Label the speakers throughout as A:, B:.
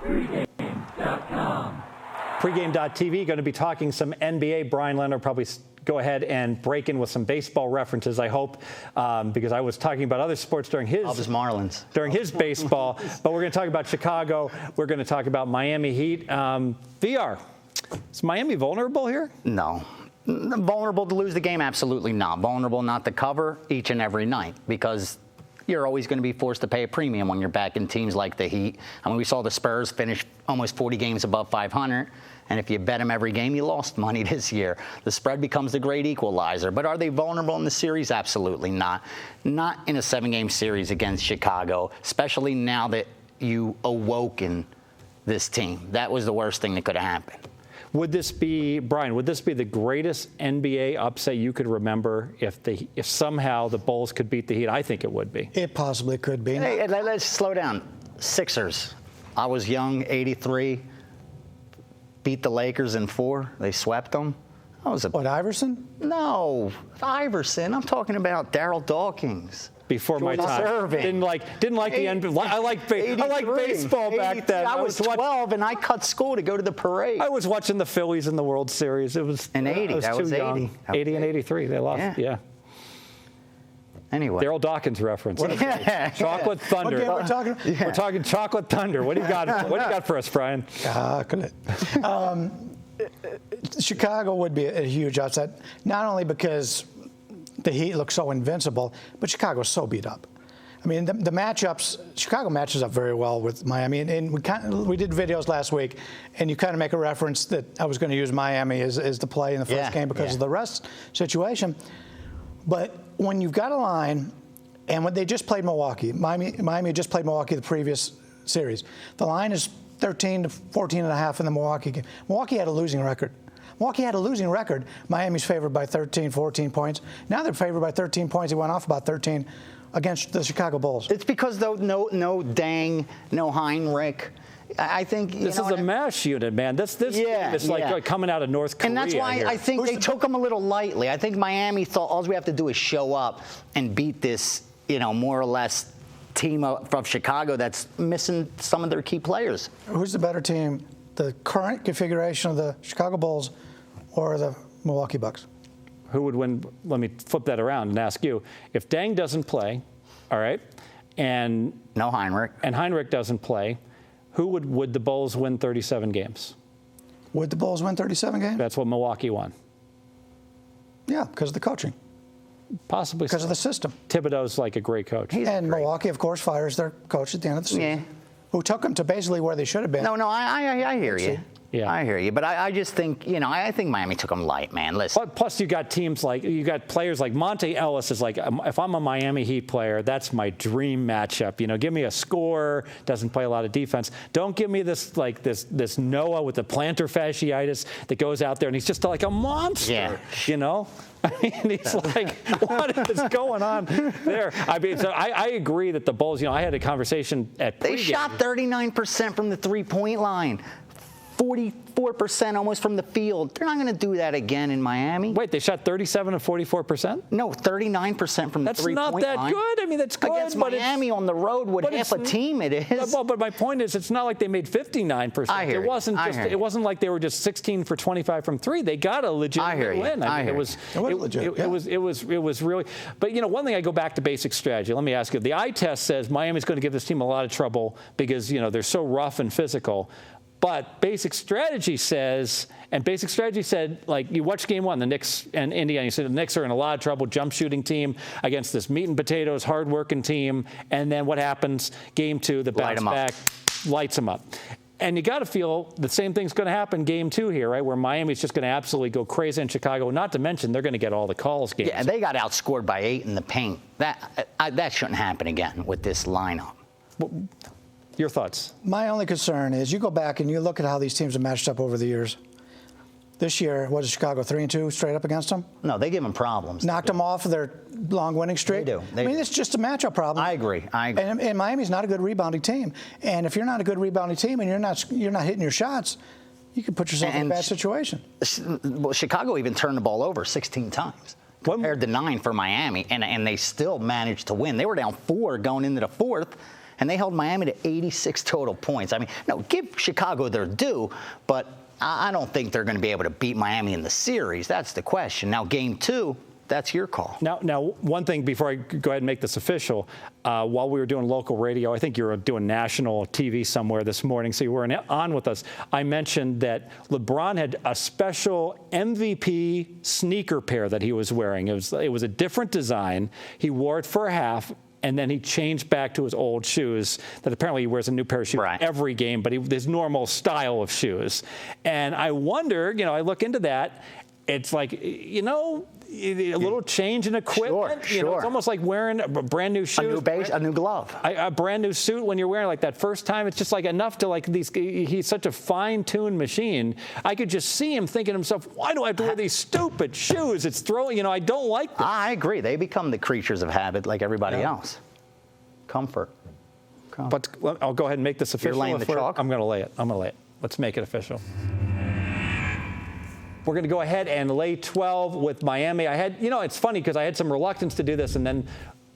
A: Pregame.com.
B: Pregame.tv, going to be talking some NBA. Bryan, Leonard probably go ahead and break in with some baseball references, I hope, because I was talking about other sports during his
C: Marlins.
B: During his baseball. But we're going to talk about Chicago. We're going to talk about Miami Heat. VR, is Miami vulnerable here?
C: No. Vulnerable to lose the game? Absolutely not. Vulnerable not to cover each and every night, because you're always going to be forced to pay a premium when you're back in teams like the Heat. I mean, we saw the Spurs finish almost 40 games above 500, and if you bet them every game, you lost money this year. The spread becomes the great equalizer. But are they vulnerable in the series? Absolutely not. Not in a 7-game series against Chicago, especially now that you awoken this team. That was the worst thing that could have happened.
B: Would this be, Bryan, would this be the greatest NBA upset you could remember if somehow the Bulls could beat the Heat? I think it would be.
D: It possibly could be.
C: Hey, let's slow down. Sixers. I was young, 83. Beat the Lakers in 4. They swept them.
D: What, Iverson?
C: No, Iverson. I'm talking about Darryl Dawkins.
B: Before my time.
C: Serving.
B: Didn't like the NBA. I like baseball back then.
C: I was 12 and I cut school to go to the parade.
B: I was watching the Phillies in the World Series. It was
C: in 80.
B: That was 80. 80 and 83. They lost. Yeah.
C: Anyway.
B: Darryl Dawkins reference. Chocolate Thunder.
D: What game we're talking about?
B: We're talking Chocolate Thunder. What do you got? What do you got for us, Bryan?
D: Chocolate. Chicago would be a huge upset, not only because the Heat look so invincible, but Chicago's so beat up. I mean, the matchups, Chicago matches up very well with Miami. And we did videos last week, and you kind of make a reference that I was going to use Miami as the play in the first game because of the rest situation. But when you've got a line, and when they just played Milwaukee, Miami just played Milwaukee the previous series. The line is 13 to 14 and a half in the Milwaukee game. Milwaukee had a losing record. Miami's favored by 13, 14 points. Now they're favored by 13 points. They went off about 13 against the Chicago Bulls.
C: It's because, though, no Dang, no Heinrich. I think
B: this is a mash unit, man. This is like coming out of North Korea.
C: And that's why I think they took them a little lightly. I think Miami thought all we have to do is show up and beat this, more or less team from Chicago that's missing some of their key players.
D: Who's the better team, the current configuration of the Chicago Bulls or the Milwaukee Bucks?
B: Who would win? Let me flip that around and ask you. If Dang doesn't play, all right, and
C: no Heinrich,
B: and Heinrich doesn't play, who would the Bulls win 37 games?
D: Would the Bulls win 37 games?
B: That's what Milwaukee won.
D: Yeah, because of the coaching.
B: Possibly
D: because of the system.
B: Thibodeau's like a great coach.
D: And Milwaukee, of course, fires their coach at the end of the season.
C: Yeah.
D: Who took them to basically where they should have been.
C: No, I hear you.
B: Yeah.
C: I hear you. But I just think, I think Miami took them light, man. Listen.
B: Plus, you got players like Monte Ellis is like, if I'm a Miami Heat player, that's my dream matchup. Give me a scorer, doesn't play a lot of defense. Don't give me this Noah with the plantar fasciitis that goes out there and he's just like a monster.
C: Yeah.
B: I mean, he's like, what is going on there? I mean, so I agree that the Bulls, I had a conversation at pregame.
C: They shot 39% from the three-point line. 44% almost from the field. They're not going to do that again in Miami.
B: Wait, they shot 37 and 44%?
C: No, 39% from the three-point line.
B: That's not that good. I mean, that's good.
C: Against Miami on the road with half a team it is.
B: Well, but my point is, it's not like they made 59%.
C: I hear
B: it wasn't like they were just 16 for 25 from 3. They got a legitimate win. It was really. But one thing, I go back to basic strategy. Let me ask you. The eye test says Miami's going to give this team a lot of trouble because they're so rough and physical. But basic strategy says, like, you watch game 1, the Knicks and Indiana, you said the Knicks are in a lot of trouble, jump shooting team against this meat and potatoes, hard working team. And then what happens? Game 2, the bounce back lights them up. And you got to feel the same thing's going to happen game 2 here, right? Where Miami's just going to absolutely go crazy in Chicago. Not to mention they're going to get all the calls games.
C: Yeah, they got outscored by 8 in the paint. That shouldn't happen again with this lineup.
B: Your thoughts?
D: My only concern is you go back and you look at how these teams have matched up over the years. This year, what is Chicago, 3-2 straight up against them?
C: No, they give them problems.
D: Knocked them off of their long winning streak?
C: They do.
D: It's just a matchup problem.
C: I agree.
D: And Miami's not a good rebounding team. And if you're not a good rebounding team and you're not hitting your shots, you can put yourself in a bad situation.
C: Well, Chicago even turned the ball over 16 times compared to 9 for Miami, and they still managed to win. They were down 4 going into the 4th. and they held Miami to 86 total points. I mean, no, give Chicago their due, but I don't think they're going to be able to beat Miami in the series. That's the question. Now, game 2, that's your call.
B: Now, one thing before I go ahead and make this official, while we were doing local radio, I think you were doing national TV somewhere this morning, so you weren't on with us. I mentioned that LeBron had a special MVP sneaker pair that he was wearing. It was a different design. He wore it for a half, and then he changed back to his old shoes that apparently he wears a new pair of shoes every game, but his normal style of shoes. And I wonder, I look into that. It's like, a little change in equipment.
C: Sure.
B: It's almost like wearing a brand new shoe.
C: A new glove.
B: A brand new suit when you're wearing like that first time. It's just like enough to he's such a fine-tuned machine. I could just see him thinking to himself, why do I have to wear these stupid shoes? It's throwing, I don't like this.
C: I agree. They become the creatures of habit like everybody else. Comfort.
B: But I'll go ahead and make this official.
C: You're laying the chalk?
B: I'm going to lay it. Let's make it official. We're going to go ahead and lay 12 with Miami. It's funny because I had some reluctance to do this, and then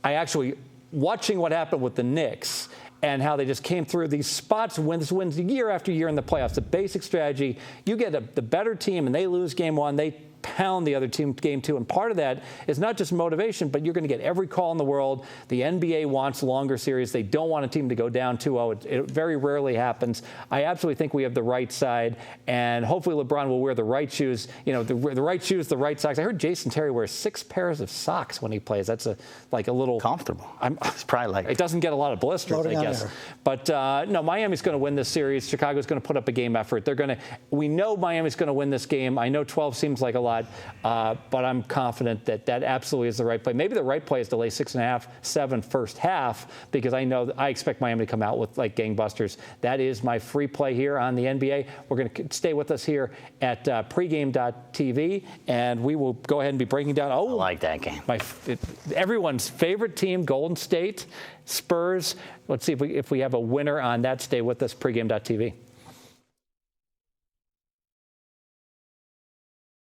B: I actually, watching what happened with the Knicks and how they just came through these spots, wins year after year in the playoffs. The basic strategy, you get the better team and they lose game 1, they pound the other team game 2. And part of that is not just motivation, but you're going to get every call in the world. The NBA wants longer series. They don't want a team to go down 2-0. It very rarely happens. I absolutely think we have the right side, and hopefully LeBron will wear the right shoes. The right shoes, the right socks. I heard Jason Terry wears 6 pairs of socks when he plays. That's a little
C: comfortable. It's probably like
B: it doesn't get a lot of blisters, I guess. But no, Miami's going to win this series. Chicago's going to put up a game effort. We know Miami's going to win this game. I know 12 seems like a lot. But I'm confident that absolutely is the right play. Maybe the right play is to lay 6.5, 7 first half, because I expect Miami to come out with like gangbusters. That is my free play here on the NBA. We're going to stay with us here at pregame.tv, and we will go ahead and be breaking down. I
C: like that game.
B: Everyone's favorite team, Golden State, Spurs. Let's see if we have a winner on that. Stay with us, pregame.tv.